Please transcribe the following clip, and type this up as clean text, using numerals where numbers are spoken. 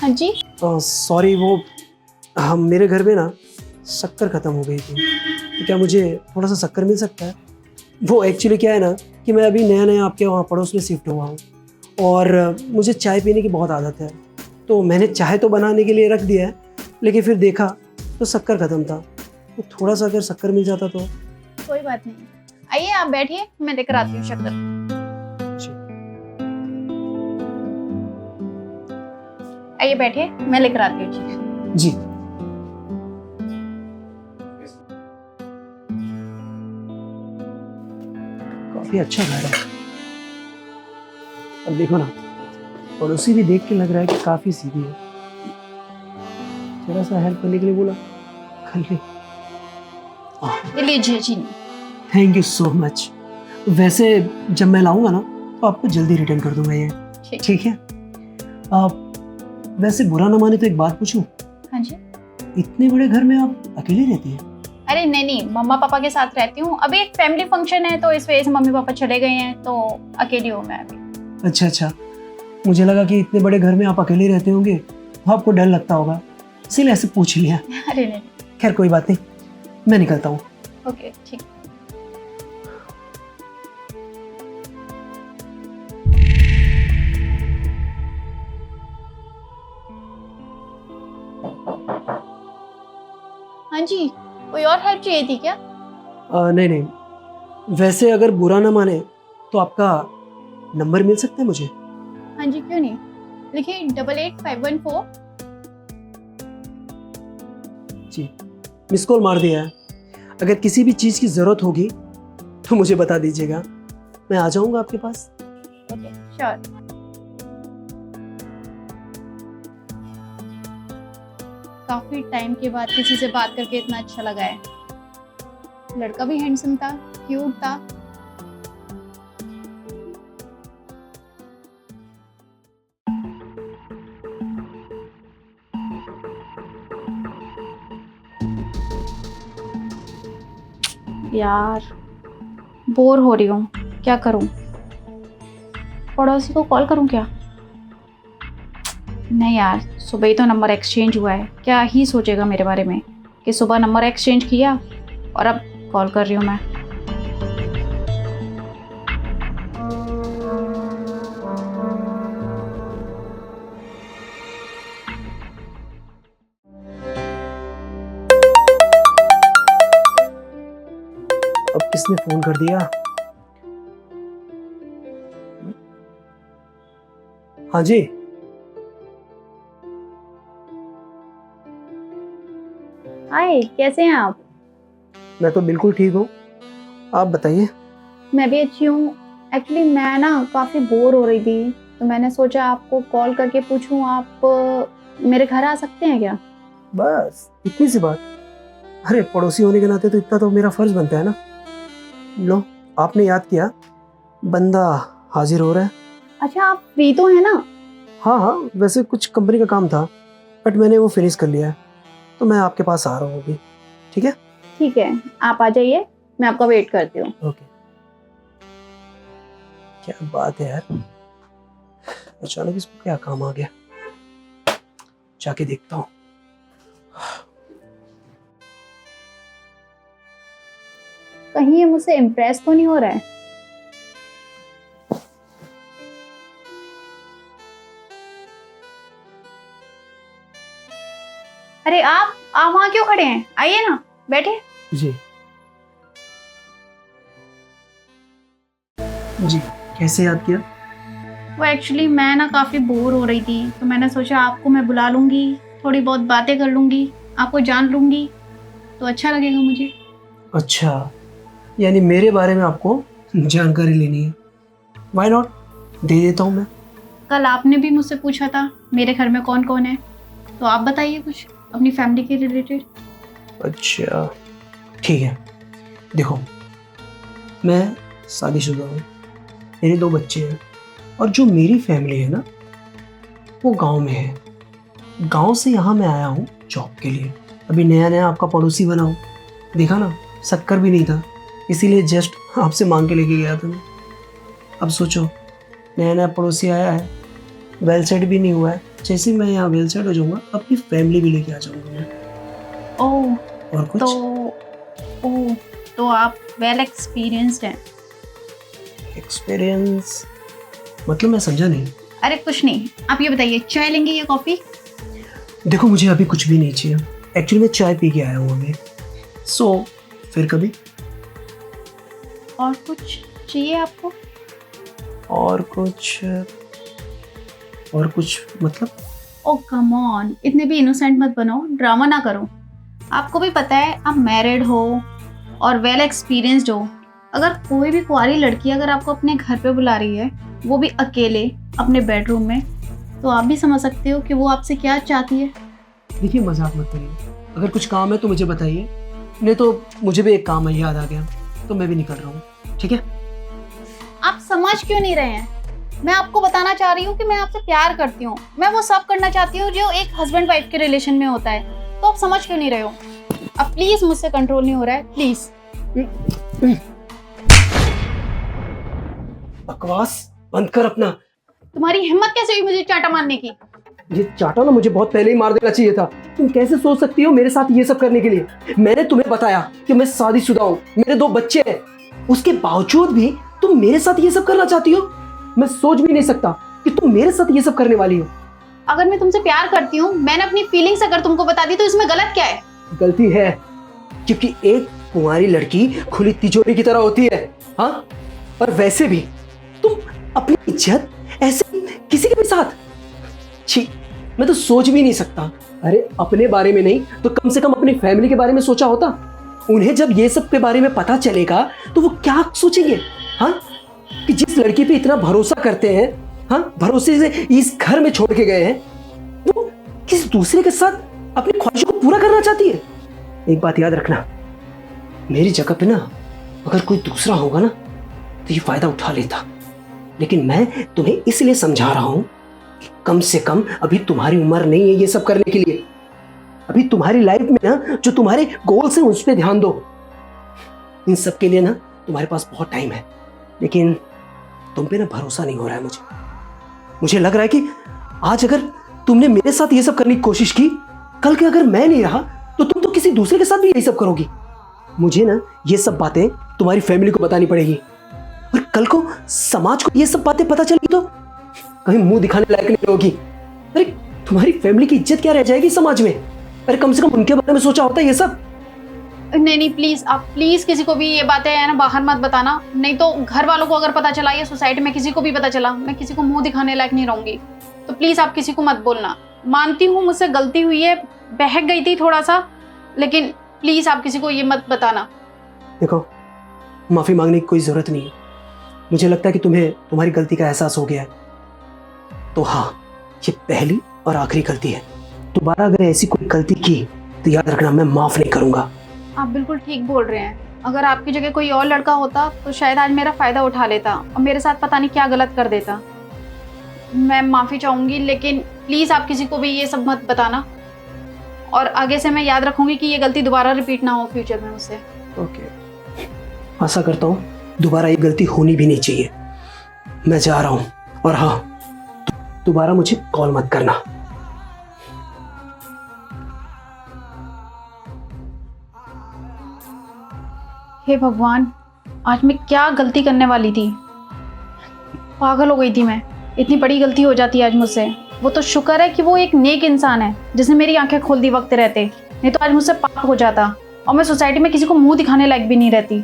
हाँ जी। सॉरी, वो हम मेरे घर में ना शक्कर ख़त्म हो गई थी, तो क्या मुझे थोड़ा सा शक्कर मिल सकता है? वो एक्चुअली क्या है ना कि मैं अभी नया नया आपके वहाँ पड़ोस में शिफ्ट हुआ हूँ और मुझे चाय पीने की बहुत आदत है। तो मैंने चाय तो बनाने के लिए रख दिया है, लेकिन फिर देखा तो शक्कर ख़त्म था। तो थोड़ा सा अगर शक्कर मिल जाता तो। कोई बात नहीं, आइए आप बैठिए, मैं लेकर आती हूँ शक्कर। जी। आइए बैठिए, मैं लेकर आती हूँ चीज। जी। काफ़ी अच्छा घर है। अब देखो ना, पड़ोसी भी देख के लग रहा है कि काफ़ी सीधी है। थोड़ा सा हेल्प करने के लिए बोला, कर ले। ये लीजिए चीनी। Thank you so much. वैसे जब मैं लाऊंगा ना तो आपको जल्दी रिटर्न कर दूंगा ये। ठीक है। वैसे बुरा ना माने तो एक बात पूछूं? हाँ जी। इतने बड़े घर में आप अकेले रहती हैं? अरे नहीं, मम्मा पापा के साथ रहती हूँ। अभी एक फैमिली फंक्शन है तो इस वजह से मम्मी पापा चले गए हैं, तो अकेली हूँ मैं अभी। अच्छा, मुझे लगा कि इतने बड़े घर में आप अकेले रहते होंगे तो आपको डर लगता होगा, इसीलिए ऐसे पूछ लिया। अरे नहीं। खैर कोई बात नहीं, मैं निकलता हूँ। ओके ठीक। हाँ जी, कोई और हेल्प चाहिए थी क्या? नहीं, वैसे अगर बुरा ना माने तो आपका नंबर मिल सकता है मुझे? हाँ जी, क्यों नहीं, लिखिए 888514। जी, मिस कॉल मार दिया है। अगर किसी भी चीज़ की ज़रूरत होगी तो मुझे बता दीजिएगा, मैं आ जाऊँगा आपके पास। Okay sure. काफी टाइम के बाद किसी से बात करके इतना अच्छा लगा है। लड़का भी हैंडसम था, क्यूट था। यार बोर हो रही हूँ, क्या करूँ? पड़ोसी को कॉल करूँ क्या? नहीं यार, सुबह ही तो नंबर एक्सचेंज हुआ है, क्या ही सोचेगा मेरे बारे में कि सुबह नंबर एक्सचेंज किया और अब कॉल कर रही हूँ मैं। अब किसने फ़ोन कर दिया? हाँ जी। हाय, कैसे हैं आप? मैं तो बिल्कुल ठीक हूँ, आप बताइए। मैं भी अच्छी हूँ। एक्चुअली मैं ना काफ़ी बोर हो रही थी, तो मैंने सोचा आपको कॉल करके पूछूं, आप मेरे घर आ सकते हैं क्या? बस इतनी सी बात? अरे पड़ोसी होने के नाते तो इतना तो मेरा फ़र्ज़ बनता है ना। लो, आपने याद किया, बंदा हाजिर हो रहा है। अच्छा, आप फ्री तो हैं ना? हाँ, वैसे कुछ कंपनी का काम था बट मैंने वो फिनिश कर लिया है, तो मैं आपके पास आ रहा हूँ अभी। ठीक है? ठीक है, आप आ जाइए, मैं आपका वेट करती हूँ। ओके। क्या बात है यार, अचानक इसको क्या काम आ गया? जाके देखता हूँ। कहीं ये मुझसे इम्प्रेस तो नहीं हो रहा है? अरे आप वहाँ क्यों खड़े हैं? आइए ना, बैठिए। जी जी, कैसे याद किया? वो एक्चुअली मैं ना काफ़ी बोर हो रही थी, तो मैंने सोचा आपको मैं बुला लूँगी, थोड़ी बहुत बातें कर लूँगी, आपको जान लूँगी, तो अच्छा लगेगा मुझे। अच्छा, यानी मेरे बारे में आपको जानकारी लेनी है। व्हाई नॉट, दे देता हूँ मैं। कल आपने भी मुझसे पूछा था मेरे घर में कौन कौन है, तो आप बताइए कुछ अपनी फैमिली के रिलेटेड। अच्छा ठीक है, देखो मैं शादीशुदा हूँ, मेरे 2 बच्चे हैं और जो मेरी फैमिली है ना वो गांव में है। गांव से यहाँ मैं आया हूँ जॉब के लिए। अभी नया नया आपका पड़ोसी बना हूँ, देखा ना शक्कर भी नहीं था, इसीलिए जस्ट आपसे मांग के लेके गया था मैं। अब सोचो, नया नया पड़ोसी आया है, वेल सेट भी नहीं हुआ है, जैसे मैं यहाँ वेल सेट हो जाऊंगा अपनी फैमिली भी लेके आ जाऊंगा मैं। ओह और कुछ? तो आप वेल एक्सपीरियंस्ड हैं। एक्सपीरियंस मतलब मैं समझा नहीं। अरे कुछ नहीं, आप ये बताइए चाय लेंगे या कॉफ़ी? देखो मुझे अभी कुछ भी नहीं चाहिए, एक्चुअली मैं चाय पी के आया हूँ अभी। सो फिर कभी। और कुछ चाहिए आपको? और कुछ मतलब? ओ कम ऑन, इतने भी इनोसेंट मत बनो, ड्रामा ना करो। आपको भी पता है आप मैरिड हो और वेल एक्सपीरियंस्ड हो। अगर कोई भी कुंवारी लड़की अगर आपको अपने घर पे बुला रही है, वो भी अकेले अपने बेडरूम में, तो आप भी समझ सकते हो कि वो आपसे क्या चाहती है। देखिए मजाक मत करिए, अगर कुछ काम है तो मुझे बताइए, नहीं तो मुझे भी एक काम है याद आ गया, तो मैं भी निकल रहा हूँ, ठीक है? आप समझ क्यों नहीं रहे हैं? मैं आपको बताना चाह रही हूँ कि मैं आपसे प्यार करती हूँ, मैं वो सब करना चाहती हूँ जो एक हस्बैंड वाइफ के रिलेशन में होता है, तो आप समझ क्यों नहीं रहे हो? अब प्लीज, मुझसे कंट्रोल नहीं हो रहा है, प्लीज। बकवास बंद कर अपना। तुम्हारी हिम्मत कैसे हुई मुझे चाटा मारने की? ये चाटा ना मुझे बहुत पहले ही मार देना चाहिए था। तुम कैसे सोच सकती हो मेरे साथ ये सब करने के लिए? मैंने तुम्हें बताया कि मैं शादीशुदा हूँ, मेरे 2 बच्चे हैं, उसके बावजूद भी तुम मेरे साथ ये सब करना चाहती हो? मैं सोच भी नहीं सकता कि तुम मेरे साथ ये सब करने वाली हो। अगर मैं तुमसे प्यार करती हूँ, मैंने अपनी फीलिंग्स अगर तुमको बता दी, तो इसमें गलत क्या है? गलती है क्योंकि एक कुंवारी लड़की खुली तिजोरी की तरह होती है। हाँ, और वैसे भी तुम अपनी इज्जत ऐसे किसी के भी साथ, छी, मैं तो सोच भी नहीं सकता। अरे अपने बारे में नहीं तो कम से कम अपनी फैमिली के बारे में सोचा होता। उन्हें जब ये सब के बारे में पता चलेगा तो वो क्या सोचेंगे? हाँ, कि जिस लड़की पे इतना भरोसा करते हैं, हाँ, भरोसे से इस घर में छोड़ के गए हैं, वो किसी दूसरे के साथ अपनी ख्वाहिशों को पूरा करना चाहती है। एक बात याद रखना, मेरी जगह पे ना अगर कोई दूसरा होगा ना तो ये फायदा उठा लेता, लेकिन मैं तुम्हें इसलिए समझा रहा हूं कि कम से कम अभी तुम्हारी उम्र नहीं है ये सब करने के लिए। अभी तुम्हारी लाइफ में ना जो तुम्हारे गोल्स हैं उस पर ध्यान दो। इन सब के लिए ना तुम्हारे पास बहुत टाइम है, लेकिन तुम पे ना भरोसा नहीं हो रहा है मुझे लग रहा है कि आज अगर तुमने मेरे साथ ये सब करने की कोशिश की, कल के अगर मैं नहीं रहा तो तुम तो किसी दूसरे के साथ भी यही सब करोगी। मुझे ना ये सब बातें तुम्हारी फैमिली को बतानी पड़ेगी, और कल को समाज को ये सब बातें पता चली तो कहीं मुंह दिखाने लायक नहीं होगी। अरे तुम्हारी फैमिली की इज्जत क्या रह जाएगी समाज में? अरे कम से कम उनके बारे में सोचा होता है ये सब। नहीं प्लीज, आप प्लीज किसी को भी ये बातें है ना बाहर मत बताना, नहीं तो घर वालों को अगर पता चला या सोसाइटी में किसी को भी पता चला, मैं किसी को मुंह दिखाने लायक नहीं रहूंगी। तो प्लीज आप किसी को मत बोलना। मानती हूँ मुझसे गलती हुई है, बहक गई थी थोड़ा सा, लेकिन प्लीज आप किसी को ये मत बताना। देखो, माफी मांगने की कोई जरूरत नहीं है। मुझे लगता है कि तुम्हें तुम्हारी गलती का एहसास हो गया है, तो हाँ, ये पहली और आखिरी गलती है। दोबारा अगर ऐसी कोई गलती की तो याद रखना मैं माफ नहीं करूंगा। आप बिल्कुल ठीक बोल रहे हैं। अगर आपकी जगह कोई और लड़का होता तो शायद आज मेरा फायदा उठा लेता और मेरे साथ पता नहीं क्या गलत कर देता। मैं माफी चाहूंगी, लेकिन प्लीज आप किसी को भी ये सब मत बताना, और आगे से मैं याद रखूंगी कि ये गलती दोबारा रिपीट ना हो फ्यूचर में मुझसे। ओके, आशा करता हूँ दोबारा ये गलती होनी भी नहीं चाहिए। मैं जा रहा हूँ, और हाँ, दोबारा मुझे कॉल मत करना। हे भगवान, आज मैं क्या गलती करने वाली थी? पागल हो गई थी मैं। इतनी बड़ी गलती हो जाती है आज मुझसे। वो तो शुक्र है कि वो एक नेक इंसान है जिसने मेरी आंखें खोल दी वक्त रहते, नहीं तो आज मुझसे पाप हो जाता और मैं सोसाइटी में किसी को मुंह दिखाने लायक भी नहीं रहती।